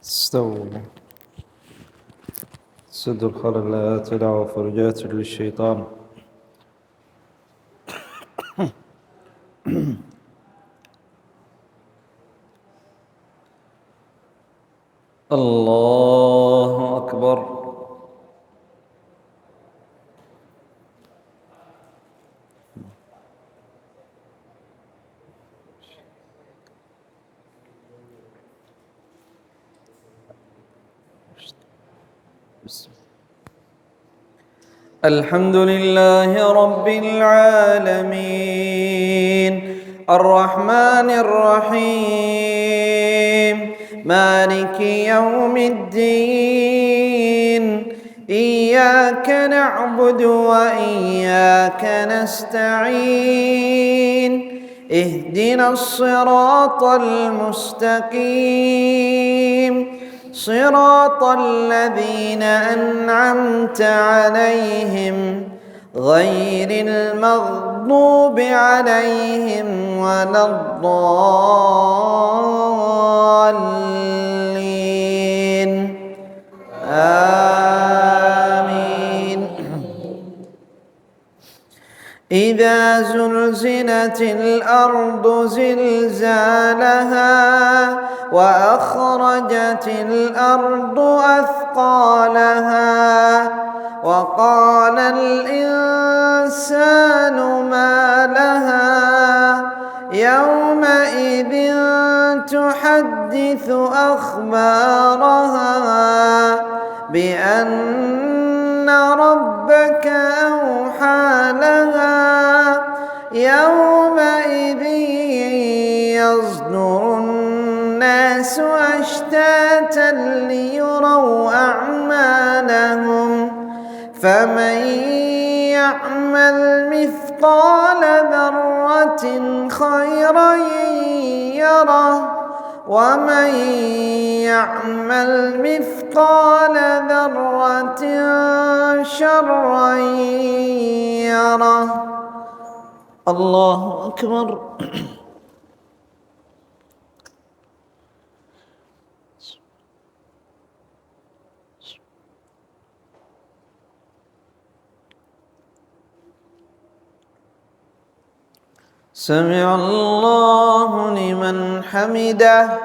استووا. سد الخلل لا تدعوا فرجات للشيطان. الله أكبر. الحمد لله رب العالمين الرحمن الرحيم مالك يوم الدين إياك نعبد وإياك نستعين اهدنا الصراط المستقيم صراط الذين أنعمت عليهم غير المغضوب عليهم ولا الضالين آمين. إذا زلزلت الأرض زلزالها وأخرجت الأرض أثقالها وقال الإنسان ما لها يومئذ تحدث أخبارها بأن ربك أوحى لها يومئذ يصدر الناس أشتاتا ليروا أعمالهم فمن يعمل مثقال ذرة خيرا يره ومن يعمل مثقال ذرة شرا يره. الله أكبر. سمع الله لمن حمده.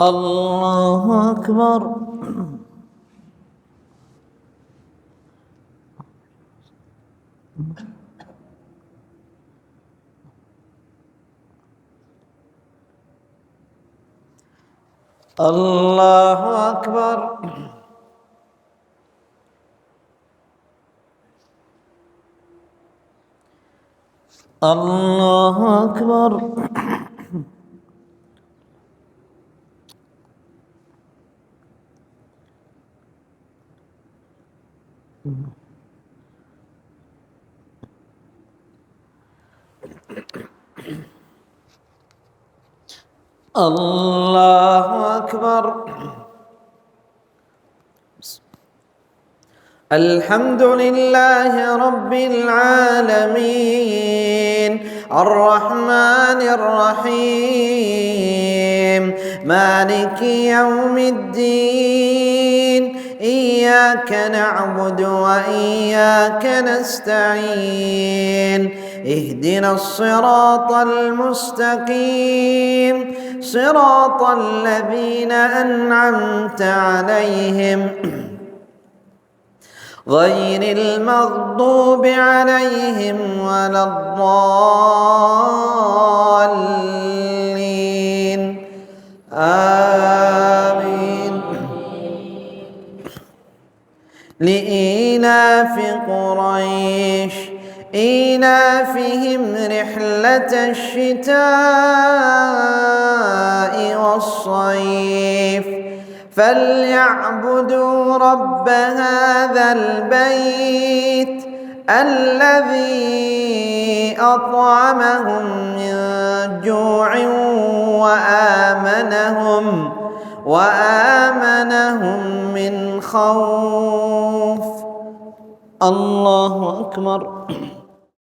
الله أكبر. الله أكبر. الله أكبر. الله أكبر. الحمد لله رب العالمين الرحمن الرحيم مالك يوم الدين إياك نعبد وإياك نستعين اهدنا الصراط المستقيم صراط الذين أنعمت عليهم غير المغضوب عليهم ولا الضالين آمين. لإيلاف قريش إيلافهم رحلة الشتاء والصيف فليعبدوا رب هذا البيت الذي أطعمهم من جوع وآمنهم من الخوف. الله أكبر.